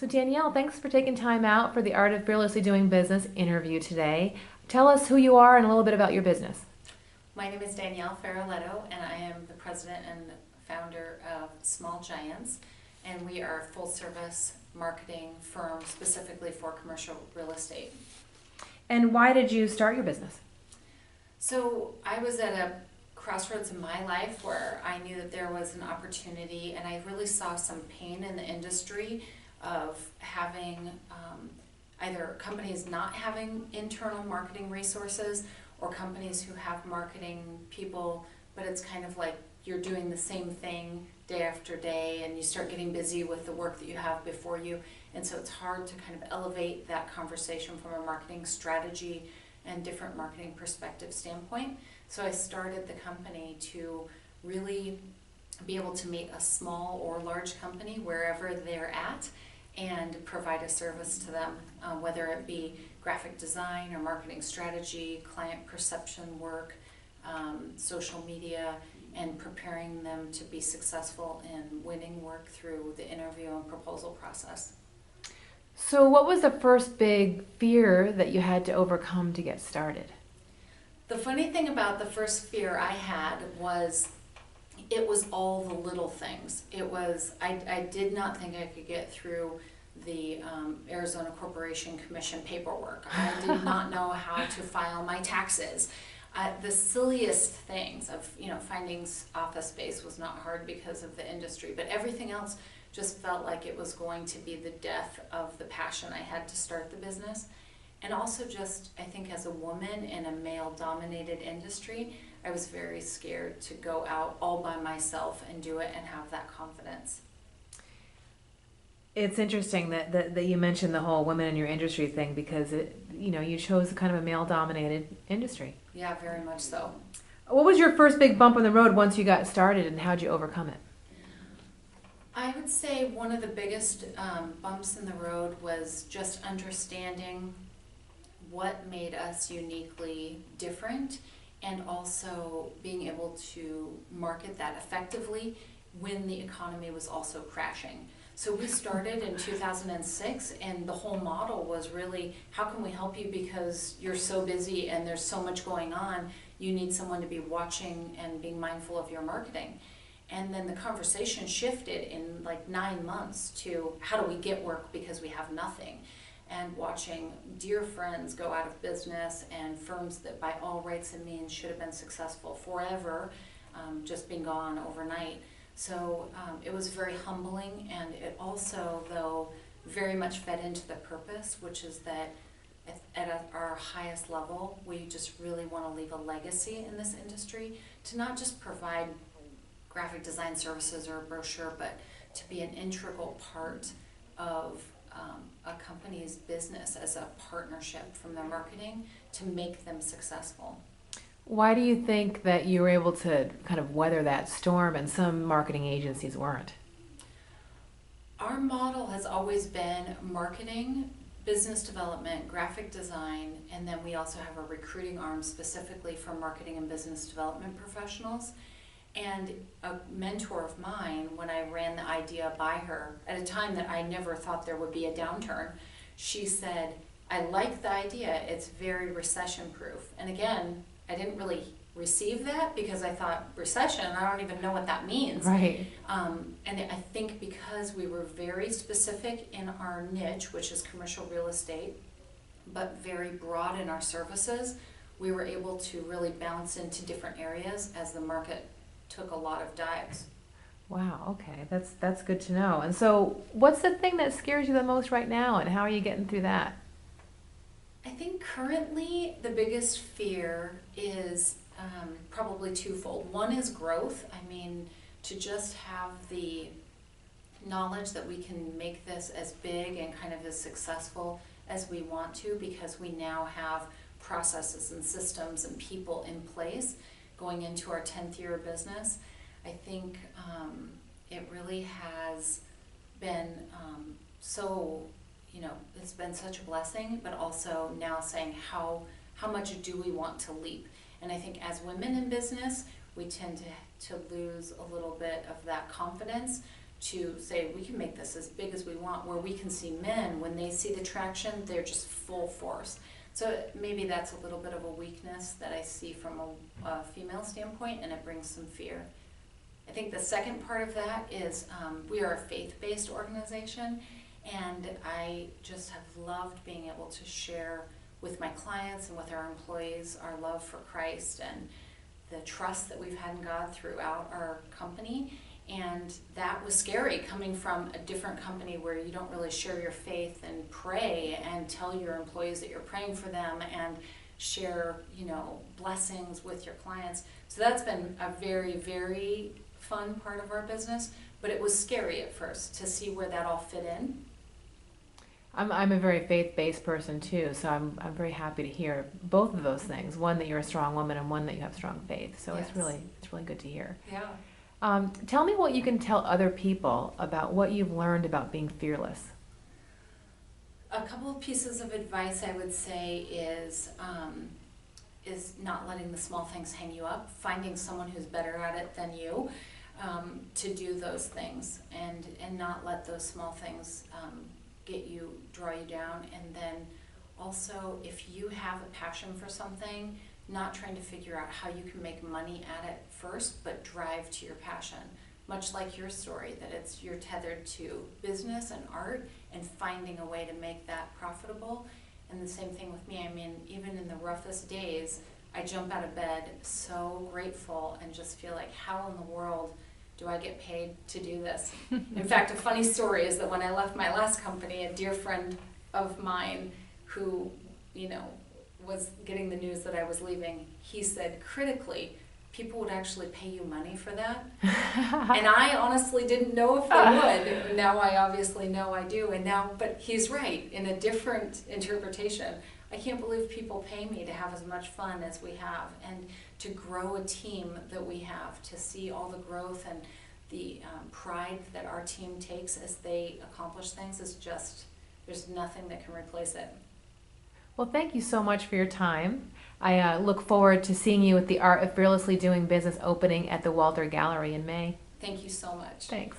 So Danielle, thanks for taking time out for the Art of Fearlessly Doing Business interview today. Tell us who you are and a little bit about your business. My name is Danielle Feroleto, and I am the president and founder of Small Giants, and we are a full-service marketing firm specifically for commercial real estate. And why did you start your business? So I was at a crossroads in my life where I knew that there was an opportunity, and I really saw some pain in the industry of having either companies not having internal marketing resources or companies who have marketing people, but it's kind of like you're doing the same thing day after day and you start getting busy with the work that you have before you. And so it's hard to kind of elevate that conversation from a marketing strategy and different marketing perspective standpoint. So I started the company to really be able to meet a small or large company wherever they're at and provide a service to them, whether it be graphic design or marketing strategy, client perception work, social media, and preparing them to be successful in winning work through the interview and proposal process. So what was the first big fear that you had to overcome to get started? The funny thing about the first fear I had was it was all the little things. I did not think I could get through the Arizona Corporation Commission paperwork. I did not know how to file my taxes. The silliest things of, finding office space was not hard because of the industry, but everything else just felt like it was going to be the death of the passion I had to start the business. And also just, I think as a woman in a male-dominated industry, I was very scared to go out all by myself and do it and have that confidence. It's interesting that you mentioned the whole women in your industry thing because you chose kind of a male-dominated industry. Yeah, very much so. What was your first big bump on the road once you got started and how'd you overcome it? I would say one of the biggest bumps in the road was just understanding what made us uniquely different and also being able to market that effectively when the economy was also crashing. So we started in 2006 and the whole model was really, how can we help you because you're so busy and there's so much going on, you need someone to be watching and being mindful of your marketing. And then the conversation shifted in like 9 months to how do we get work because we have nothing. And watching dear friends go out of business and firms that by all rights and means should have been successful forever, just being gone overnight. So it was very humbling, and it also, though, very much fed into the purpose, which is that at our highest level, we just really want to leave a legacy in this industry to not just provide graphic design services or a brochure, but to be an integral part of a company's business as a partnership from their marketing to make them successful. Why do you think that you were able to kind of weather that storm and some marketing agencies weren't? Our model has always been marketing, business development, graphic design, and then we also have a recruiting arm specifically for marketing and business development professionals. And a mentor of mine, when I ran the idea by her, at a time that I never thought there would be a downturn, she said, I like the idea, it's very recession proof. And again, I didn't really receive that because I thought recession, I don't even know what that means. Right. And I think because we were very specific in our niche, which is commercial real estate, but very broad in our services, we were able to really bounce into different areas as the market took a lot of dives. Wow, okay. That's good to know. And so what's the thing that scares you the most right now and how are you getting through that? I think currently the biggest fear is probably twofold. One is growth. I mean, to just have the knowledge that we can make this as big and kind of as successful as we want to because we now have processes and systems and people in place going into our 10th year of business. I think it really has been it's been such a blessing, but also now saying how much do we want to leap? And I think as women in business, we tend to lose a little bit of that confidence to say we can make this as big as we want, where we can see men, when they see the traction, they're just full force. So maybe that's a little bit of a weakness that I see from a female standpoint, and it brings some fear. I think the second part of that is we are a faith-based organization, and I just have loved being able to share with my clients and with our employees our love for Christ and the trust that we've had in God throughout our company. And that was scary, coming from a different company where you don't really share your faith and pray and tell your employees that you're praying for them and share, blessings with your clients. So that's been a very, very fun part of our business, but it was scary at first to see where that all fit in. I'm a very faith-based person too, so I'm very happy to hear both of those things. One, that you're a strong woman, and one, that you have strong faith. So Yes. it's really good to hear. Yeah. Tell me what you can tell other people about what you've learned about being fearless. A couple of pieces of advice I would say is not letting the small things hang you up, finding someone who's better at it than you to do those things, and not let those small things draw you down. And then also, if you have a passion for something, not trying to figure out how you can make money at it first, but drive to your passion. Much like your story, that you're tethered to business and art and finding a way to make that profitable. And the same thing with me. I mean, even in the roughest days, I jump out of bed so grateful and just feel like, how in the world do I get paid to do this? In fact, a funny story is that when I left my last company, a dear friend of mine who, was getting the news that I was leaving, he said, critically, people would actually pay you money for that. And I honestly didn't know if they would. Now I obviously know I do. But he's right, in a different interpretation. I can't believe people pay me to have as much fun as we have, and to grow a team that we have, to see all the growth and the pride that our team takes as they accomplish things is just, there's nothing that can replace it. Well, thank you so much for your time. I look forward to seeing you at the Art of Fearlessly Doing Business opening at the Walter Gallery in May. Thank you so much. Thanks.